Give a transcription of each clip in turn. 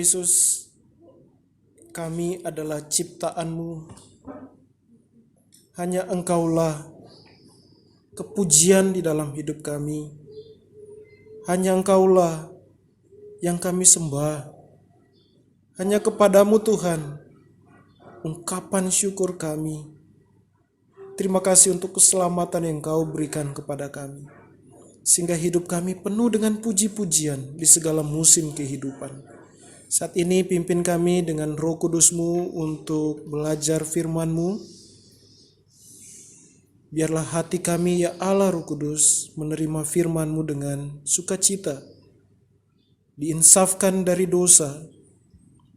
Yesus, kami adalah ciptaan-Mu. Hanya Engkaulah kepujian di dalam hidup kami. Hanya Engkaulah yang kami sembah. Hanya kepadamu Tuhan, ungkapan syukur kami. Terima kasih untuk keselamatan yang Engkau berikan kepada kami. Sehingga hidup kami penuh dengan puji-pujian di segala musim kehidupan. Saat ini pimpin kami dengan Roh Kudus-Mu untuk belajar firman-Mu. Biarlah hati kami, ya Allah Roh Kudus, menerima firman-Mu dengan sukacita, diinsafkan dari dosa,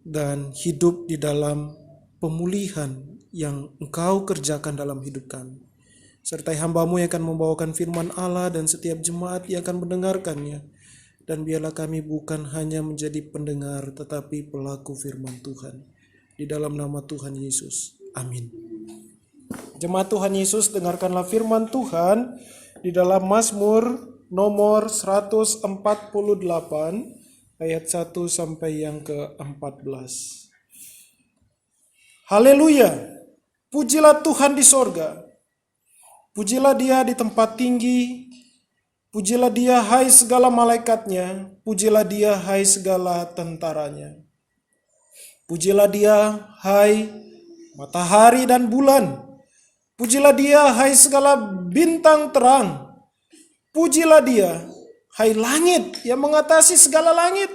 dan hidup di dalam pemulihan yang Engkau kerjakan dalam hidup kami. Sertai hamba-Mu yang akan membawakan firman Allah dan setiap jemaat yang akan mendengarkannya. Dan biarlah kami bukan hanya menjadi pendengar, tetapi pelaku firman Tuhan. Di dalam nama Tuhan Yesus. Amin. Jemaat Tuhan Yesus, dengarkanlah firman Tuhan di dalam Mazmur nomor 148 ayat 1 sampai yang ke-14. Haleluya, pujilah Tuhan di sorga, pujilah Dia di tempat tinggi, pujilah Dia hai segala malaikatnya, pujilah Dia hai segala tentaranya. Pujilah Dia hai matahari dan bulan, pujilah Dia hai segala bintang terang, pujilah Dia hai langit yang mengatasi segala langit,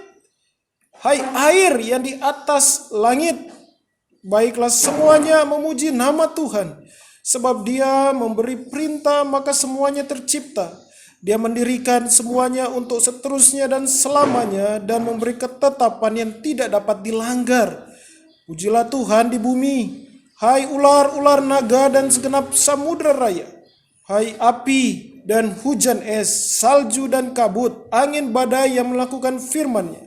hai air yang di atas langit. Baiklah semuanya memuji nama Tuhan, sebab Dia memberi perintah maka semuanya tercipta. Dia mendirikan semuanya untuk seterusnya dan selamanya, dan memberi ketetapan yang tidak dapat dilanggar. Pujilah Tuhan di bumi, hai ular-ular naga dan segenap samudera raya, hai api dan hujan es, salju dan kabut, angin badai yang melakukan firman-Nya,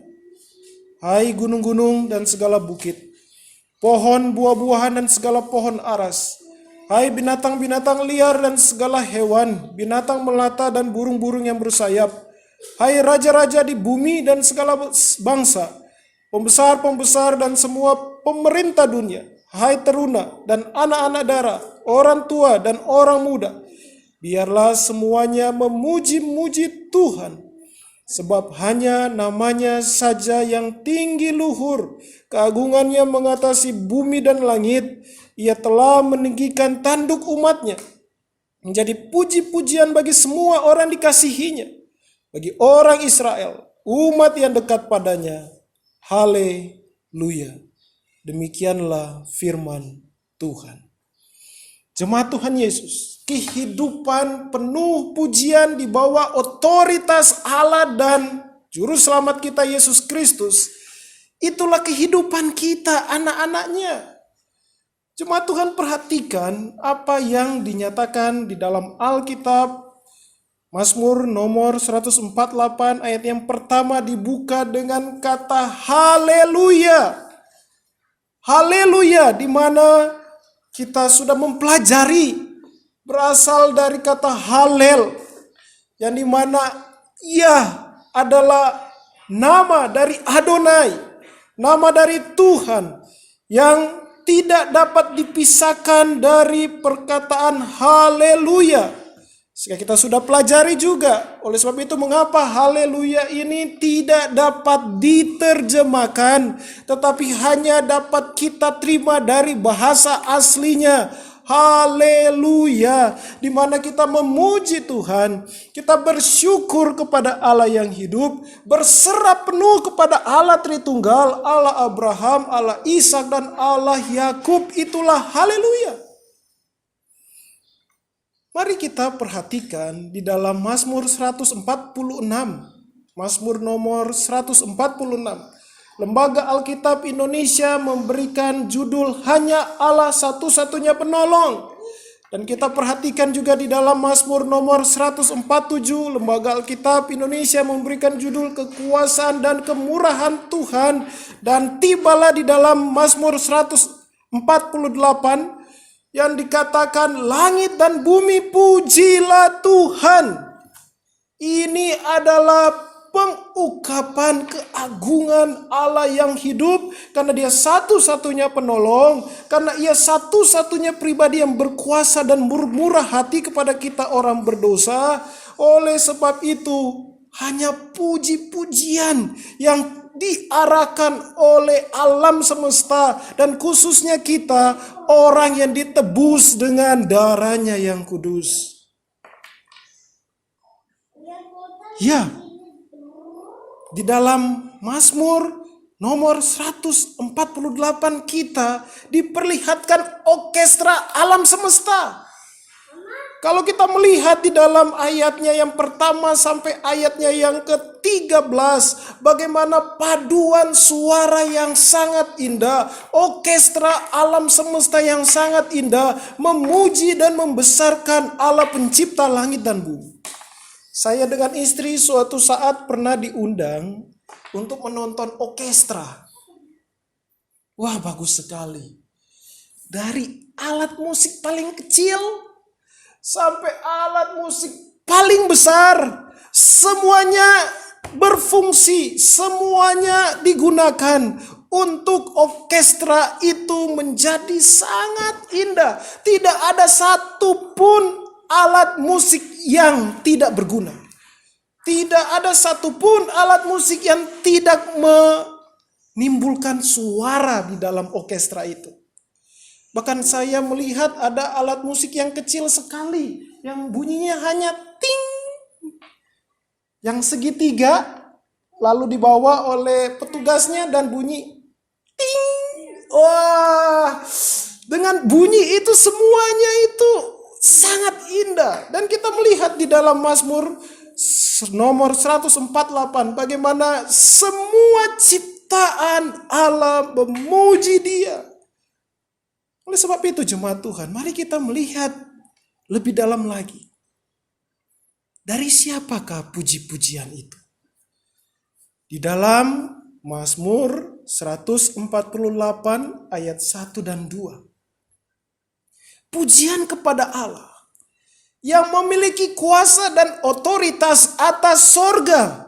hai gunung-gunung dan segala bukit, pohon buah-buahan dan segala pohon aras, hai binatang-binatang liar dan segala hewan, binatang melata dan burung-burung yang bersayap, hai raja-raja di bumi dan segala bangsa, pembesar-pembesar dan semua pemerintah dunia, hai teruna dan anak-anak darah, orang tua dan orang muda, biarlah semuanya memuji-muji Tuhan, sebab hanya namanya saja yang tinggi luhur, keagungannya mengatasi bumi dan langit. Ia telah meninggikan tanduk umatnya, menjadi puji-pujian bagi semua orang dikasihinya, bagi orang Israel, umat yang dekat padanya. Haleluya. Demikianlah firman Tuhan. Jemaat Tuhan Yesus, kehidupan penuh pujian di bawah otoritas Allah dan Juru Selamat kita Yesus Kristus, itulah kehidupan kita, anak-anaknya. Jemaat Tuhan, perhatikan apa yang dinyatakan di dalam Alkitab. Mazmur nomor 148 ayat yang pertama dibuka dengan kata haleluya. Haleluya, di mana kita sudah mempelajari berasal dari kata halel, yang dimana ia adalah nama dari Adonai, nama dari Tuhan yang tidak dapat dipisahkan dari perkataan haleluya. Sehingga kita sudah pelajari juga. Oleh sebab itu mengapa haleluya ini tidak dapat diterjemahkan, tetapi hanya dapat kita terima dari bahasa aslinya. Haleluya, di mana kita memuji Tuhan, kita bersyukur kepada Allah yang hidup, berserah penuh kepada Allah Tritunggal, Allah Abraham, Allah Ishak dan Allah Yakub. Itulah haleluya. Mari kita perhatikan di dalam Mazmur 146, Mazmur nomor 146. Lembaga Alkitab Indonesia memberikan judul hanya Allah satu-satunya penolong. Dan kita perhatikan juga di dalam Mazmur nomor 147, Lembaga Alkitab Indonesia memberikan judul kekuasaan dan kemurahan Tuhan. Dan tibalah di dalam Mazmur 148 yang dikatakan langit dan bumi pujilah Tuhan. Ini adalah pengungkapan keagungan Allah yang hidup, karena Dia satu-satunya penolong, karena Ia satu-satunya pribadi yang berkuasa dan murah hati kepada kita orang berdosa. Oleh sebab itu, hanya puji-pujian yang diarahkan oleh alam semesta, dan khususnya kita, orang yang ditebus dengan darahnya yang kudus. Ya, di dalam Mazmur nomor 148 kita diperlihatkan orkestra alam semesta. Kalau kita melihat di dalam ayatnya yang pertama sampai ayatnya yang ke-13, bagaimana paduan suara yang sangat indah, orkestra alam semesta yang sangat indah, memuji dan membesarkan Allah pencipta langit dan bumi. Saya dengan istri suatu saat pernah diundang untuk menonton orkestra. Wah, bagus sekali. Dari alat musik paling kecil sampai alat musik paling besar, semuanya berfungsi, semuanya digunakan untuk orkestra itu menjadi sangat indah. Tidak ada satupun alat musik yang tidak berguna. Tidak ada satupun alat musik yang tidak menimbulkan suara di dalam orkestra itu. Bahkan saya melihat ada alat musik yang kecil sekali, yang bunyinya hanya ting, yang segitiga, lalu dibawa oleh petugasnya dan bunyi ting. Wah, dengan bunyi itu semuanya itu sangat indah. Dan kita melihat di dalam Mazmur nomor 148 bagaimana semua ciptaan Allah memuji Dia. Oleh sebab itu jemaat Tuhan, mari kita melihat lebih dalam lagi. Dari siapakah puji-pujian itu? Di dalam Mazmur 148 ayat 1 dan 2. Pujian kepada Allah yang memiliki kuasa dan otoritas atas sorga.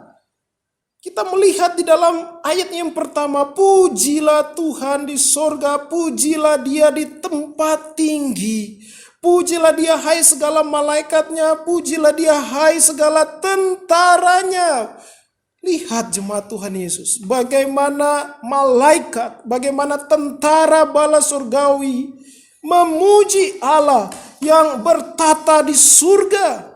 Kita melihat di dalam ayat yang pertama, pujilah Tuhan di sorga, pujilah Dia di tempat tinggi. Pujilah Dia hai segala malaikatnya, pujilah Dia hai segala tentaranya. Lihat jemaat Tuhan Yesus, bagaimana malaikat, bagaimana tentara bala surgawi memuji Allah yang bertata di surga.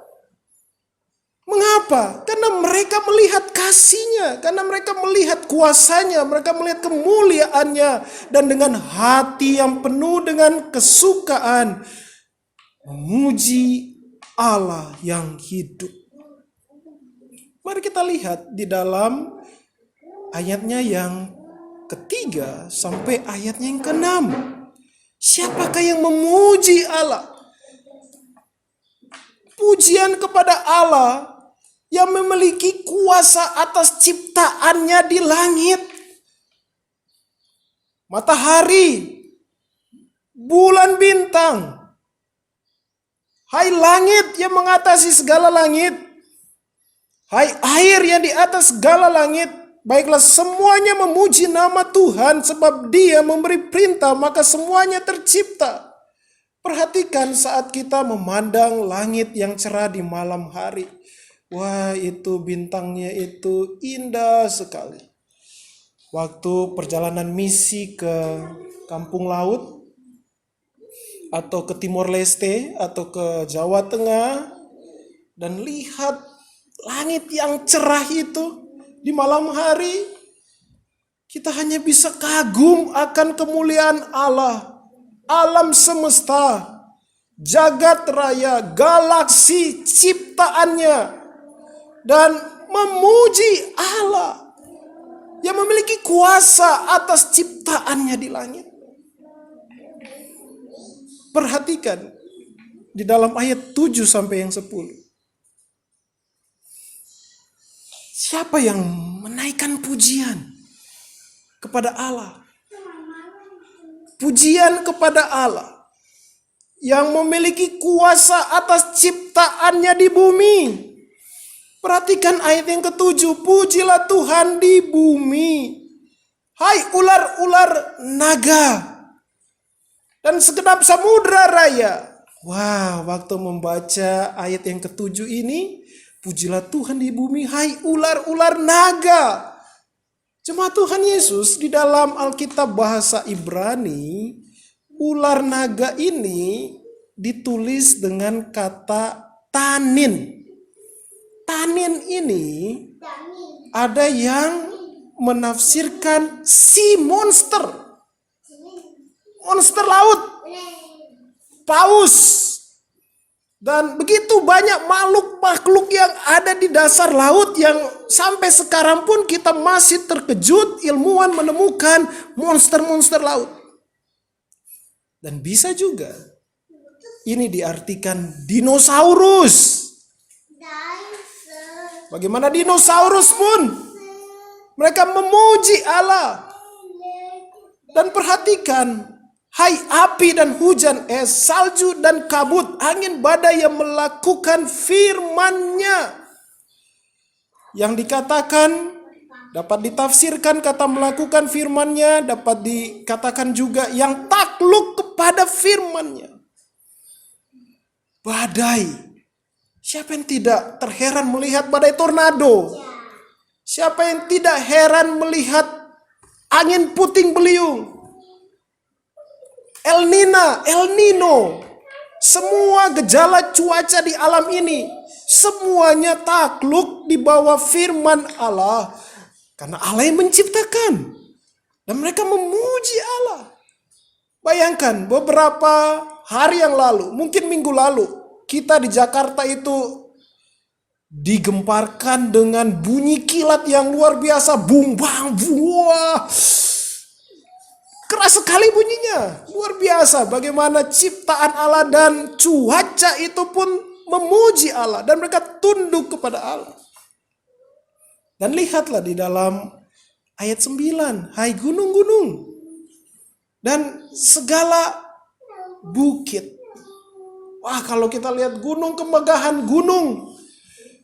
Mengapa? Karena mereka melihat kasih-Nya, karena mereka melihat kuasa-Nya, mereka melihat kemuliaan-Nya, dan dengan hati yang penuh dengan kesukaan memuji Allah yang hidup. Mari kita lihat di dalam ayatnya yang ketiga sampai ayatnya yang ke-6. Siapakah yang memuji Allah? Pujian kepada Allah yang memiliki kuasa atas ciptaannya di langit. Matahari, bulan bintang. Hai langit yang mengatasi segala langit. Hai air yang di atas segala langit. Baiklah semuanya memuji nama Tuhan, sebab Dia memberi perintah maka semuanya tercipta. Perhatikan saat kita memandang langit yang cerah di malam hari. Wah, itu bintangnya itu indah sekali. Waktu perjalanan misi ke kampung laut, atau ke Timor Leste, atau ke Jawa Tengah, dan lihat langit yang cerah itu di malam hari, kita hanya bisa kagum akan kemuliaan Allah. Alam semesta, jagat raya, galaksi ciptaannya, dan memuji Allah yang memiliki kuasa atas ciptaannya di langit. Perhatikan di dalam ayat 7 sampai yang 10. Siapa yang menaikkan pujian kepada Allah? Pujian kepada Allah yang memiliki kuasa atas ciptaannya di bumi. Perhatikan ayat yang ke-7. Pujilah Tuhan di bumi, hai ular-ular naga dan segenap samudra raya. Wah, waktu membaca ayat yang ke-7 ini, pujilah Tuhan di bumi, hai ular-ular naga. Jemaat Tuhan Yesus, di dalam Alkitab bahasa Ibrani, ular naga ini ditulis dengan kata tanin. Tanin ini ada yang menafsirkan si monster laut, paus, dan begitu banyak makhluk yang ada di dasar laut yang sampai sekarang pun kita masih terkejut ilmuwan menemukan monster laut. Dan bisa juga ini diartikan dinosaurus. Bagaimana dinosaurus pun mereka memuji Allah. Dan perhatikan, hai api dan hujan es, salju dan kabut, angin badai yang melakukan firman-Nya. Yang dikatakan dapat ditafsirkan kata melakukan firman-Nya, dapat dikatakan juga yang takluk kepada firman-Nya. Badai. Siapa yang tidak terheran melihat badai tornado? Siapa yang tidak heran melihat angin puting beliung? El Nino. Semua gejala cuaca di alam ini, semuanya takluk di bawah firman Allah. Karena Allah yang menciptakan. Dan mereka memuji Allah. Bayangkan beberapa hari yang lalu, mungkin minggu lalu, kita di Jakarta itu digemparkan dengan bunyi kilat yang luar biasa. Bung bang buah. Keras sekali bunyinya. Luar biasa bagaimana ciptaan Allah dan cuaca itu pun memuji Allah. Dan mereka tunduk kepada Allah. Dan lihatlah di dalam ayat 9. Hai gunung-gunung. Dan segala bukit. Wah, kalau kita lihat gunung, kemegahan gunung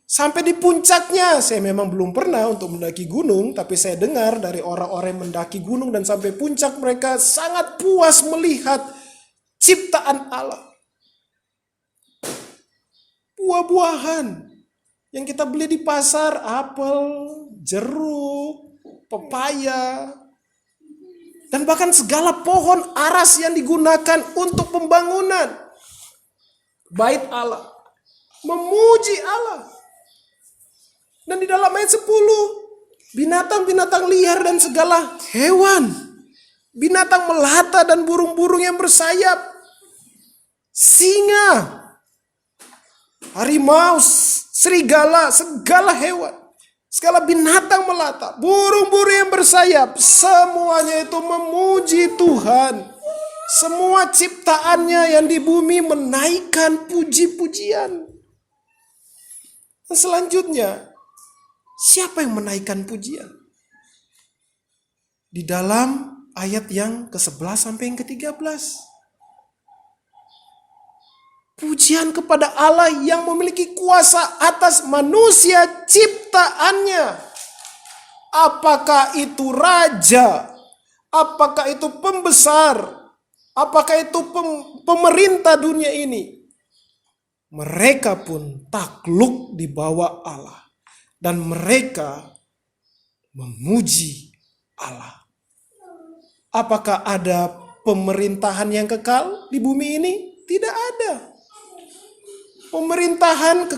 sampai di puncaknya. Saya memang belum pernah untuk mendaki gunung, tapi saya dengar dari orang-orang yang mendaki gunung dan sampai puncak, mereka sangat puas melihat ciptaan Allah. Buah-buahan yang kita beli di pasar, apel, jeruk, pepaya, dan bahkan segala pohon aras yang digunakan untuk pembangunan bait Allah, memuji Allah. Dan di dalam ayat 10, binatang-binatang liar dan segala hewan, binatang melata dan burung-burung yang bersayap, singa, harimau, serigala, segala hewan, segala binatang melata, burung-burung yang bersayap, semuanya itu memuji Tuhan. Semua ciptaannya yang di bumi menaikkan puji-pujian. Dan selanjutnya, siapa yang menaikkan pujian? Di dalam ayat yang ke-11 sampai yang ke-13. Pujian kepada Allah yang memiliki kuasa atas manusia ciptaannya. Apakah itu raja? Apakah itu pembesar? Apakah itu pemerintah dunia ini? Mereka pun takluk di bawah Allah. Dan mereka memuji Allah. Apakah ada pemerintahan yang kekal di bumi ini? Tidak ada. Pemerintahan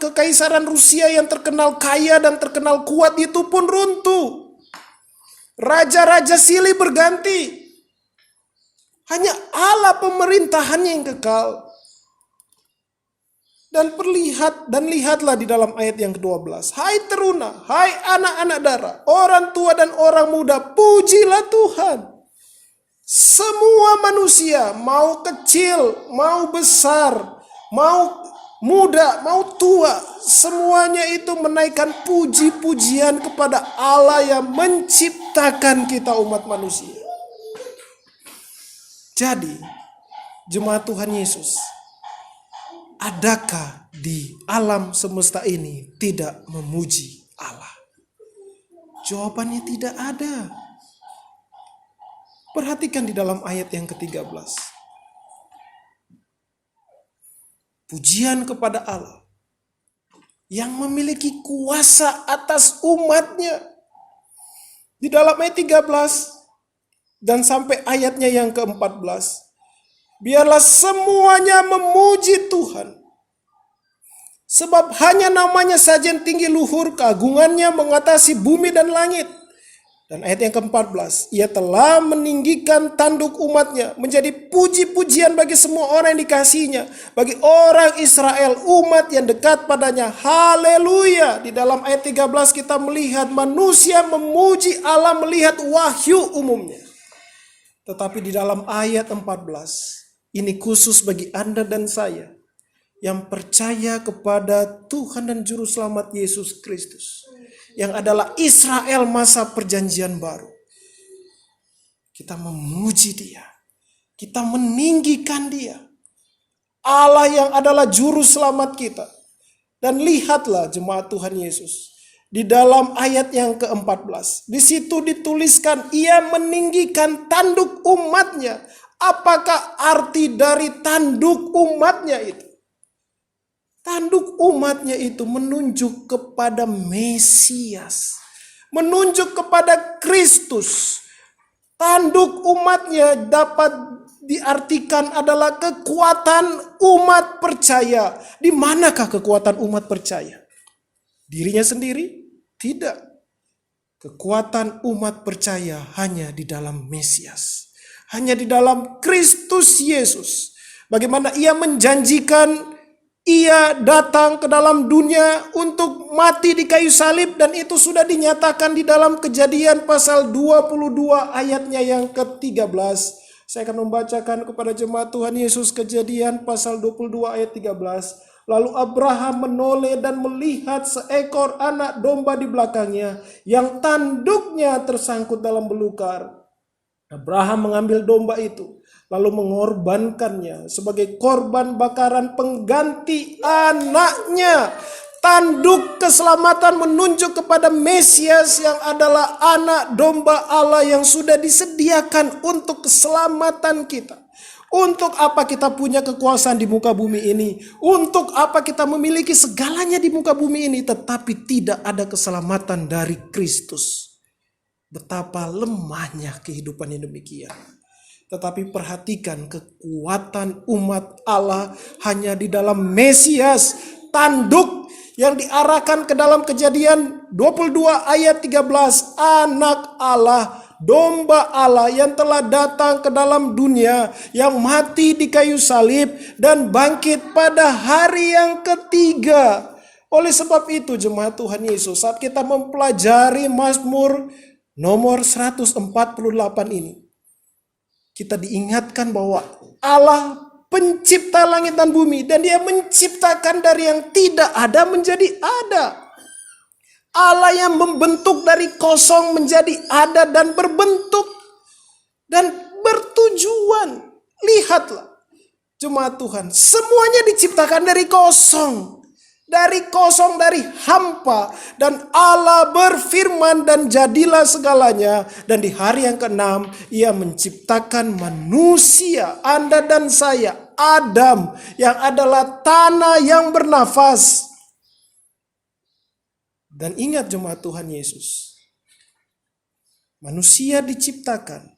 kekaisaran Rusia yang terkenal kaya dan terkenal kuat itu pun runtuh. Raja-raja silih berganti. Hanya Allah pemerintahannya yang kekal. Dan lihatlah di dalam ayat yang ke-12. Hai teruna, hai anak-anak darah, orang tua dan orang muda, pujilah Tuhan. Semua manusia, mau kecil, mau besar, mau muda, mau tua, semuanya itu menaikkan puji-pujian kepada Allah yang menciptakan kita umat manusia. Jadi, jemaat Tuhan Yesus, adakah di alam semesta ini tidak memuji Allah? Jawabannya tidak ada. Perhatikan di dalam ayat yang ke-13. Pujian kepada Allah yang memiliki kuasa atas umatnya. Di dalam ayat 13 dan sampai ayatnya yang ke-14. Biarlah semuanya memuji Tuhan. Sebab hanya namanya saja yang tinggi luhur, keagungannya mengatasi bumi dan langit. Dan ayat yang ke-14, ia telah meninggikan tanduk umatnya, menjadi puji-pujian bagi semua orang yang dikasihinya, bagi orang Israel, umat yang dekat padanya. Haleluya. Di dalam ayat 13 kita melihat manusia memuji Allah melihat wahyu umumnya. Tetapi di dalam ayat 14, ini khusus bagi Anda dan saya yang percaya kepada Tuhan dan Juru Selamat Yesus Kristus, yang adalah Israel masa perjanjian baru. Kita memuji Dia, kita meninggikan Dia, Allah yang adalah Juru Selamat kita. Dan lihatlah jemaat Tuhan Yesus, di dalam ayat yang ke-14, di situ dituliskan ia meninggikan tanduk umatnya. Apakah arti dari tanduk umatnya itu? Tanduk umatnya itu menunjuk kepada Mesias, menunjuk kepada Kristus. Tanduk umatnya dapat diartikan adalah kekuatan umat percaya. Di manakah kekuatan umat percaya? Dirinya sendiri? Tidak. Kekuatan umat percaya hanya di dalam Mesias, hanya di dalam Kristus Yesus. Bagaimana ia menjanjikan ia datang ke dalam dunia untuk mati di kayu salib, dan itu sudah dinyatakan di dalam Kejadian pasal 22 ayatnya yang ke-13. Saya akan membacakan kepada jemaat Tuhan Yesus Kejadian pasal 22 ayat 13. Lalu Abraham menoleh dan melihat seekor anak domba di belakangnya yang tanduknya tersangkut dalam belukar. Abraham mengambil domba itu lalu mengorbankannya sebagai korban bakaran pengganti anaknya. Tanduk keselamatan menunjuk kepada Mesias yang adalah anak domba Allah yang sudah disediakan untuk keselamatan kita. Untuk apa kita punya kekuasaan di muka bumi ini? Untuk apa kita memiliki segalanya di muka bumi ini tetapi tidak ada keselamatan dari Kristus? Betapa lemahnya kehidupan yang demikian. Tetapi perhatikan kekuatan umat Allah hanya di dalam Mesias. Tanduk yang diarahkan ke dalam Kejadian 22 ayat 13. Anak Allah, domba Allah yang telah datang ke dalam dunia, yang mati di kayu salib dan bangkit pada hari yang ketiga. Oleh sebab itu jemaat Tuhan Yesus, saat kita mempelajari Mazmur nomor 148 ini, kita diingatkan bahwa Allah pencipta langit dan bumi, dan Dia menciptakan dari yang tidak ada menjadi ada. Allah yang membentuk dari kosong menjadi ada dan berbentuk dan bertujuan. Lihatlah jemaat Tuhan, semuanya diciptakan dari kosong. Dari kosong, dari hampa. Dan Allah berfirman dan jadilah segalanya. Dan di hari yang ke-6 Ia menciptakan manusia, Anda dan saya, Adam, yang adalah tanah yang bernafas. Dan ingat jemaat Tuhan Yesus, manusia diciptakan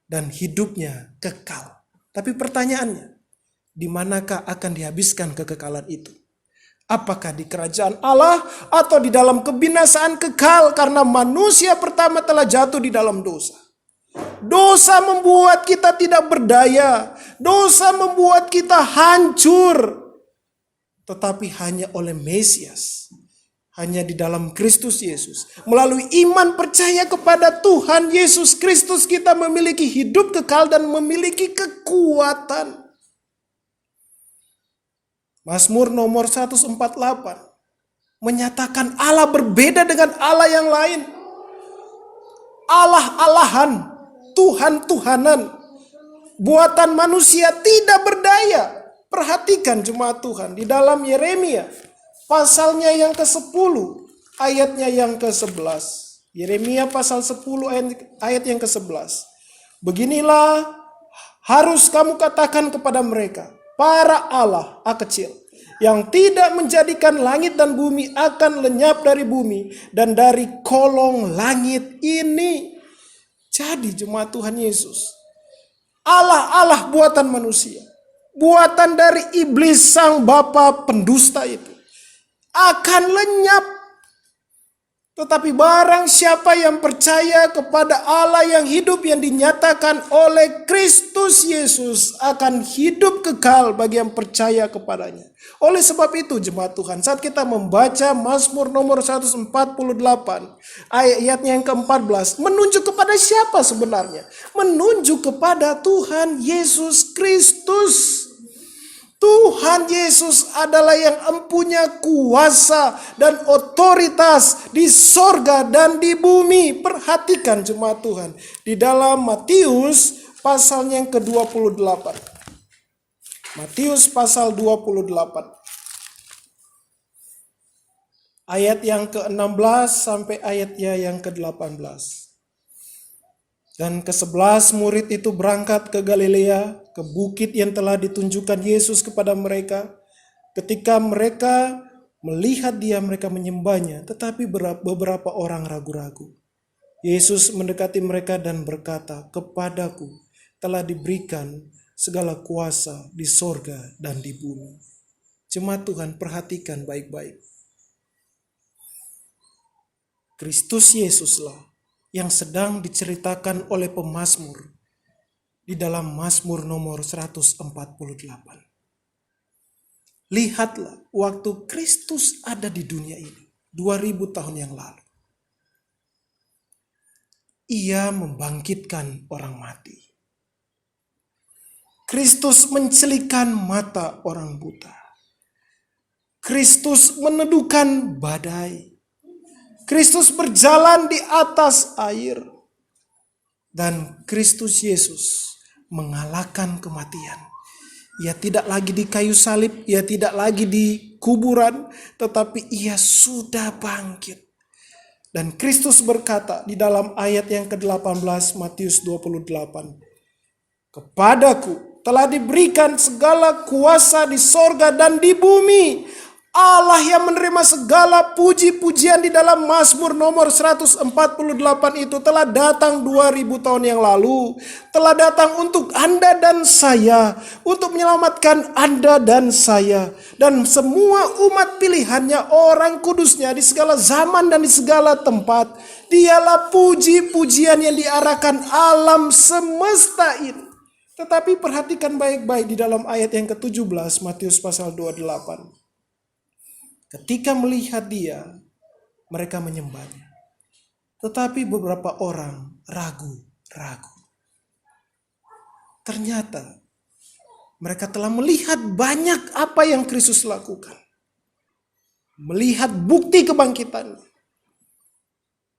dan hidupnya kekal. Tapi pertanyaannya, di manakah akan dihabiskan kekekalan itu? Apakah di kerajaan Allah atau di dalam kebinasaan kekal karena manusia pertama telah jatuh di dalam dosa? Dosa membuat kita tidak berdaya. Dosa membuat kita hancur. Tetapi hanya oleh Mesias, hanya di dalam Kristus Yesus, melalui iman percaya kepada Tuhan Yesus Kristus, kita memiliki hidup kekal dan memiliki kekuatan. Mazmur nomor 148 menyatakan Allah berbeda dengan Allah yang lain. Allah-Allahan, Tuhan-Tuhanan, buatan manusia tidak berdaya. Perhatikan jemaat Tuhan, di dalam Yeremia pasalnya yang ke-10, ayatnya yang ke-11. Yeremia pasal 10 ayat yang ke-11. Beginilah harus kamu katakan kepada mereka, para Allah kecil, yang tidak menjadikan langit dan bumi akan lenyap dari bumi dan dari kolong langit ini. Jadi jemaat Tuhan Yesus, Allah buatan manusia, buatan dari iblis sang bapa pendusta itu akan lenyap. Tetapi barang siapa yang percaya kepada Allah yang hidup yang dinyatakan oleh Kristus Yesus akan hidup kekal bagi yang percaya kepadanya. Oleh sebab itu jemaat Tuhan, saat kita membaca Mazmur nomor 148 ayatnya yang ke-14, menunjuk kepada siapa sebenarnya? Menunjuk kepada Tuhan Yesus Kristus. Tuhan Yesus adalah yang empunya kuasa dan otoritas di sorga dan di bumi. Perhatikan jemaat Tuhan, di dalam Matius pasalnya yang ke-28. Matius pasal 28. Ayat yang ke-16 sampai ayatnya yang ke-18. Dan ke-11 murid itu berangkat ke Galilea, ke bukit yang telah ditunjukkan Yesus kepada mereka. Ketika mereka melihat dia, mereka menyembahnya, tetapi beberapa orang ragu-ragu. Yesus mendekati mereka dan berkata, "Kepadaku telah diberikan segala kuasa di sorga dan di bumi." Jemaat Tuhan, perhatikan baik-baik. Kristus Yesuslah yang sedang diceritakan oleh pemazmur di dalam Mazmur nomor 148. Lihatlah, waktu Kristus ada di dunia ini 2000 tahun yang lalu, Ia membangkitkan orang mati. Kristus mencelikan mata orang buta. Kristus meneduhkan badai. Kristus berjalan di atas air. Dan Kristus Yesus mengalahkan kematian. Ia tidak lagi di kayu salib, ia tidak lagi di kuburan, tetapi ia sudah bangkit. Dan Kristus berkata di dalam ayat yang ke-18 Matius 28, "Kepadaku telah diberikan segala kuasa di sorga dan di bumi." Allah yang menerima segala puji-pujian di dalam Mazmur nomor 148 itu telah datang 2000 tahun yang lalu. Telah datang untuk Anda dan saya. Untuk menyelamatkan Anda dan saya. Dan semua umat pilihannya, orang kudusnya di segala zaman dan di segala tempat. Dialah puji-pujian yang diarahkan alam semesta ini. Tetapi perhatikan baik-baik di dalam ayat yang ke-17 Matius pasal 28. Ketika melihat dia, mereka menyembahnya. Tetapi beberapa orang ragu-ragu. Ternyata mereka telah melihat banyak apa yang Kristus lakukan. Melihat bukti kebangkitannya.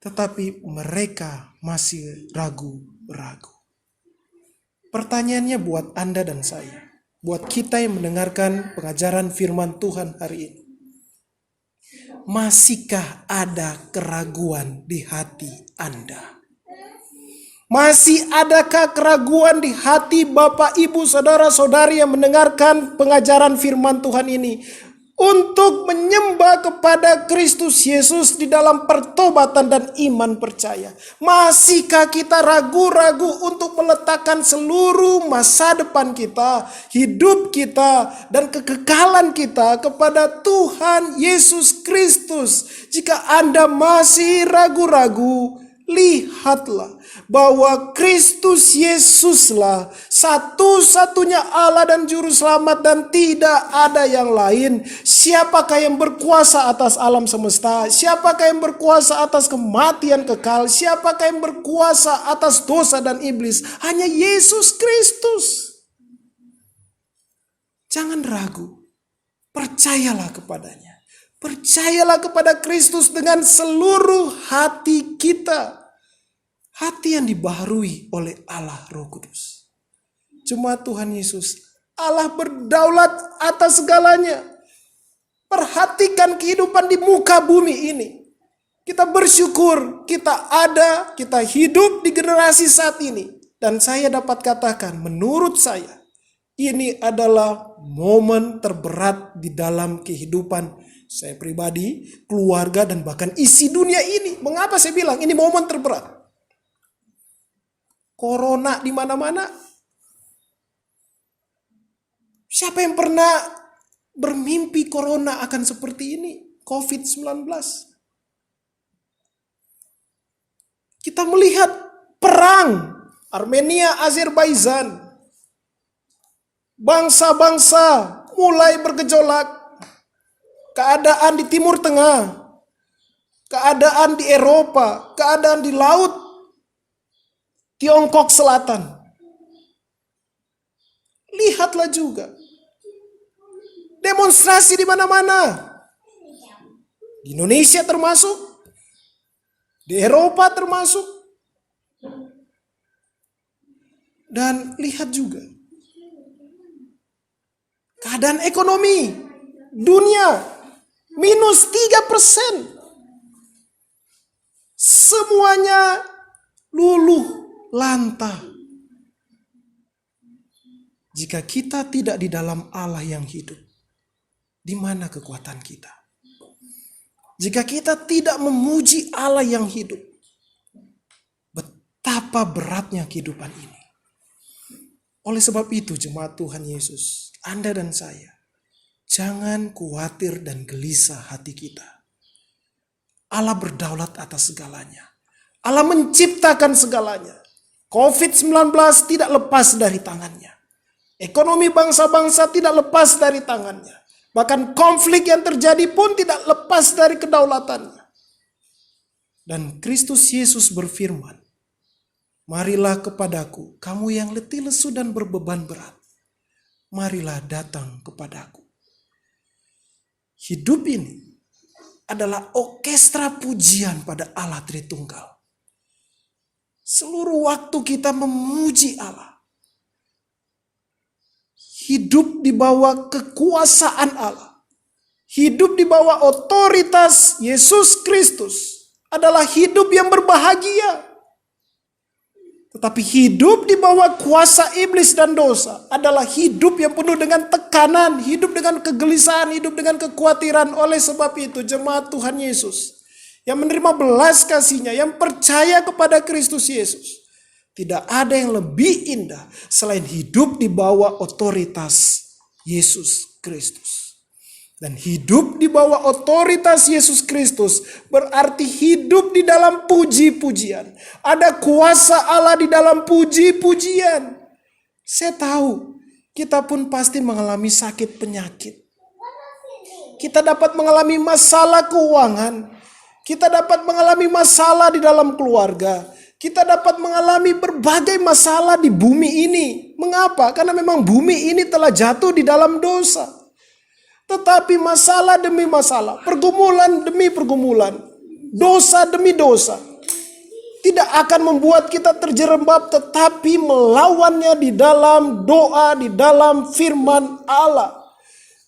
Tetapi mereka masih ragu-ragu. Pertanyaannya buat Anda dan saya. Buat kita yang mendengarkan pengajaran firman Tuhan hari ini. Masihkah ada keraguan di hati Anda? Masih adakah keraguan di hati Bapak, Ibu, Saudara-saudari yang mendengarkan pengajaran firman Tuhan ini? Untuk menyembah kepada Kristus Yesus di dalam pertobatan dan iman percaya. Masihkah kita ragu-ragu untuk meletakkan seluruh masa depan kita, hidup kita, dan kekekalan kita kepada Tuhan Yesus Kristus? Jika Anda masih ragu-ragu, lihatlah bahwa Kristus Yesuslah satu-satunya Allah dan Juru Selamat dan tidak ada yang lain. Siapakah yang berkuasa atas alam semesta? Siapakah yang berkuasa atas kematian kekal? Siapakah yang berkuasa atas dosa dan iblis? Hanya Yesus Kristus. Jangan ragu, percayalah kepadanya. Percayalah kepada Kristus dengan seluruh hati kita. Hati yang dibaharui oleh Allah Roh Kudus. Jemaat Tuhan Yesus, Allah berdaulat atas segalanya. Perhatikan kehidupan di muka bumi ini. Kita bersyukur, kita ada, kita hidup di generasi saat ini. Dan saya dapat katakan, menurut saya, ini adalah momen terberat di dalam kehidupan saya pribadi, keluarga, dan bahkan isi dunia ini. Mengapa saya bilang ini momen terberat? Corona di mana-mana. Siapa yang pernah bermimpi corona akan seperti ini? COVID-19. Kita melihat perang Armenia, Azerbaijan. Bangsa-bangsa mulai bergejolak. Keadaan di Timur Tengah. Keadaan di Eropa. Keadaan di Laut Tiongkok Selatan. Lihatlah juga. Demonstrasi di mana-mana. Di Indonesia termasuk. Di Eropa termasuk. Dan lihat juga. Keadaan ekonomi. Dunia. Minus 3%. Semuanya luluh lantah. Jika kita tidak di dalam Allah yang hidup, di mana kekuatan kita? Jika kita tidak memuji Allah yang hidup, betapa beratnya kehidupan ini. Oleh sebab itu, jemaat Tuhan Yesus, Anda dan saya, jangan khawatir dan gelisah hati kita. Allah berdaulat atas segalanya. Allah menciptakan segalanya. COVID-19 tidak lepas dari tangannya. Ekonomi bangsa-bangsa tidak lepas dari tangannya. Bahkan konflik yang terjadi pun tidak lepas dari kedaulatannya. Dan Kristus Yesus berfirman, marilah kepadaku, kamu yang letih lesu dan berbeban berat. Marilah datang kepadaku. Hidup ini adalah orkestra pujian pada Allah Tritunggal. Seluruh waktu kita memuji Allah. Hidup di bawah kekuasaan Allah. Hidup di bawah otoritas Yesus Kristus adalah hidup yang berbahagia. Tetapi hidup di bawah kuasa iblis dan dosa adalah hidup yang penuh dengan tekanan, hidup dengan kegelisahan, hidup dengan kekhawatiran. Oleh sebab itu, jemaat Tuhan Yesus yang menerima belas kasih-Nya, yang percaya kepada Kristus Yesus, tidak ada yang lebih indah selain hidup di bawah otoritas Yesus Kristus. Dan hidup di bawah otoritas Yesus Kristus berarti hidup di dalam puji-pujian. Ada kuasa Allah di dalam puji-pujian. Saya tahu kita pun pasti mengalami sakit penyakit. Kita dapat mengalami masalah keuangan. Kita dapat mengalami masalah di dalam keluarga. Kita dapat mengalami berbagai masalah di bumi ini. Mengapa? Karena memang bumi ini telah jatuh di dalam dosa. Tetapi masalah demi masalah, pergumulan demi pergumulan, dosa demi dosa, tidak akan membuat kita terjerembab, tetapi melawannya di dalam doa, di dalam firman Allah.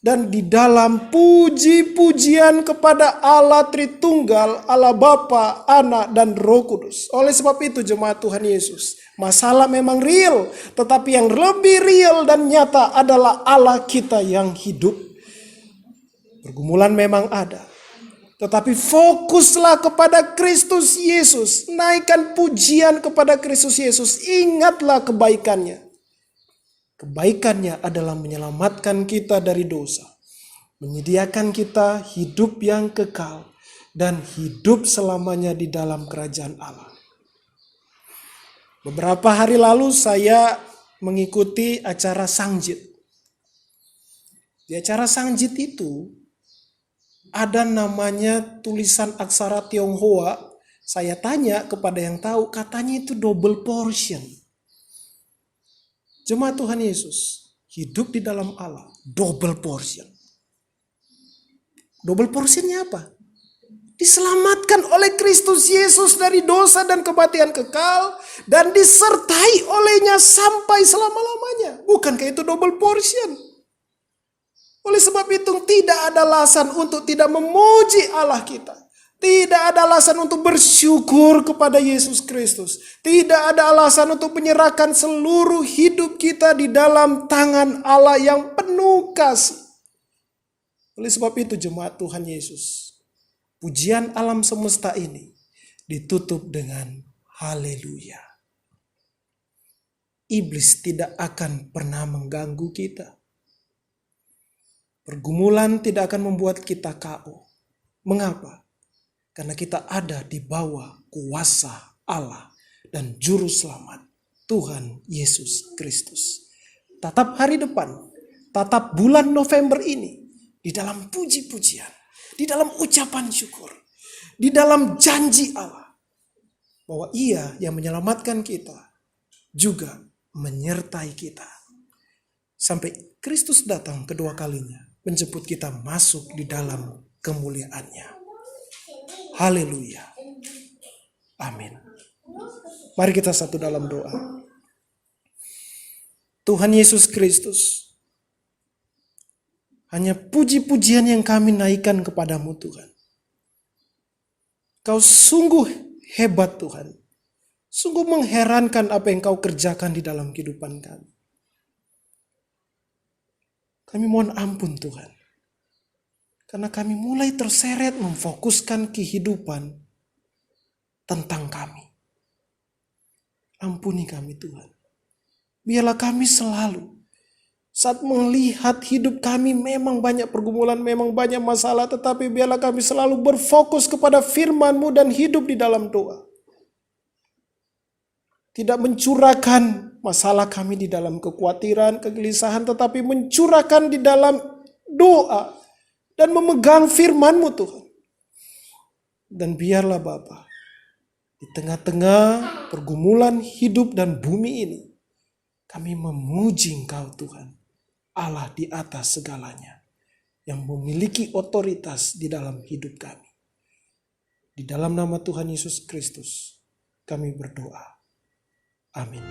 Dan di dalam puji-pujian kepada Allah Tritunggal, Allah Bapa, Anak, dan Roh Kudus. Oleh sebab itu, jemaat Tuhan Yesus, masalah memang real, tetapi yang lebih real dan nyata adalah Allah kita yang hidup. Pergumulan memang ada, tetapi fokuslah kepada Kristus Yesus. Naikkan pujian kepada Kristus Yesus. Ingatlah kebaikannya. Kebaikannya adalah menyelamatkan kita dari dosa, menyediakan kita hidup yang kekal, dan hidup selamanya di dalam kerajaan Allah. Beberapa hari lalu saya mengikuti acara Sangjit. Di acara Sangjit itu ada namanya tulisan aksara Tionghoa. Saya tanya kepada yang tahu, katanya itu double portion. Jemaat Tuhan Yesus, hidup di dalam Allah, double portion. Double portionnya apa? diselamatkan oleh Kristus Yesus dari dosa dan kematian kekal, dan disertai olehnya sampai selama-lamanya. Bukankah itu double portion? Oleh sebab itu tidak ada alasan untuk tidak memuji Allah kita. Tidak ada alasan untuk bersyukur kepada Yesus Kristus. Tidak ada alasan untuk menyerahkan seluruh hidup kita di dalam tangan Allah yang penuh kasih. Oleh sebab itu jemaat Tuhan Yesus, pujian alam semesta ini ditutup dengan haleluya. Iblis tidak akan pernah mengganggu kita. Pergumulan tidak akan membuat kita KO. Mengapa? Karena kita ada di bawah kuasa Allah dan Juru Selamat Tuhan Yesus Kristus. Tatap hari depan, tatap bulan November ini di dalam puji-pujian, di dalam ucapan syukur, di dalam janji Allah bahwa Ia yang menyelamatkan kita juga menyertai kita sampai Kristus datang kedua kalinya menjemput kita masuk di dalam kemuliaannya. Haleluya. Amin. Mari kita satu dalam doa. Tuhan Yesus Kristus, hanya puji-pujian yang kami naikkan kepadamu Tuhan. Kau sungguh hebat Tuhan. Sungguh mengherankan apa yang kau kerjakan di dalam kehidupan kami. Kami mohon ampun Tuhan. Karena kami mulai terseret memfokuskan kehidupan tentang kami. Ampuni kami Tuhan. Biarlah kami selalu saat melihat hidup kami memang banyak pergumulan, memang banyak masalah. Tetapi biarlah kami selalu berfokus kepada firman-Mu dan hidup di dalam doa. Tidak mencurahkan masalah kami di dalam kekhawatiran, kegelisahan. Tetapi mencurahkan di dalam doa. Dan memegang firman-Mu Tuhan. Dan biarlah Bapa, di tengah-tengah pergumulan hidup dan bumi ini, kami memuji Engkau Tuhan, Allah di atas segalanya, yang memiliki otoritas di dalam hidup kami. Di dalam nama Tuhan Yesus Kristus, kami berdoa. Amin.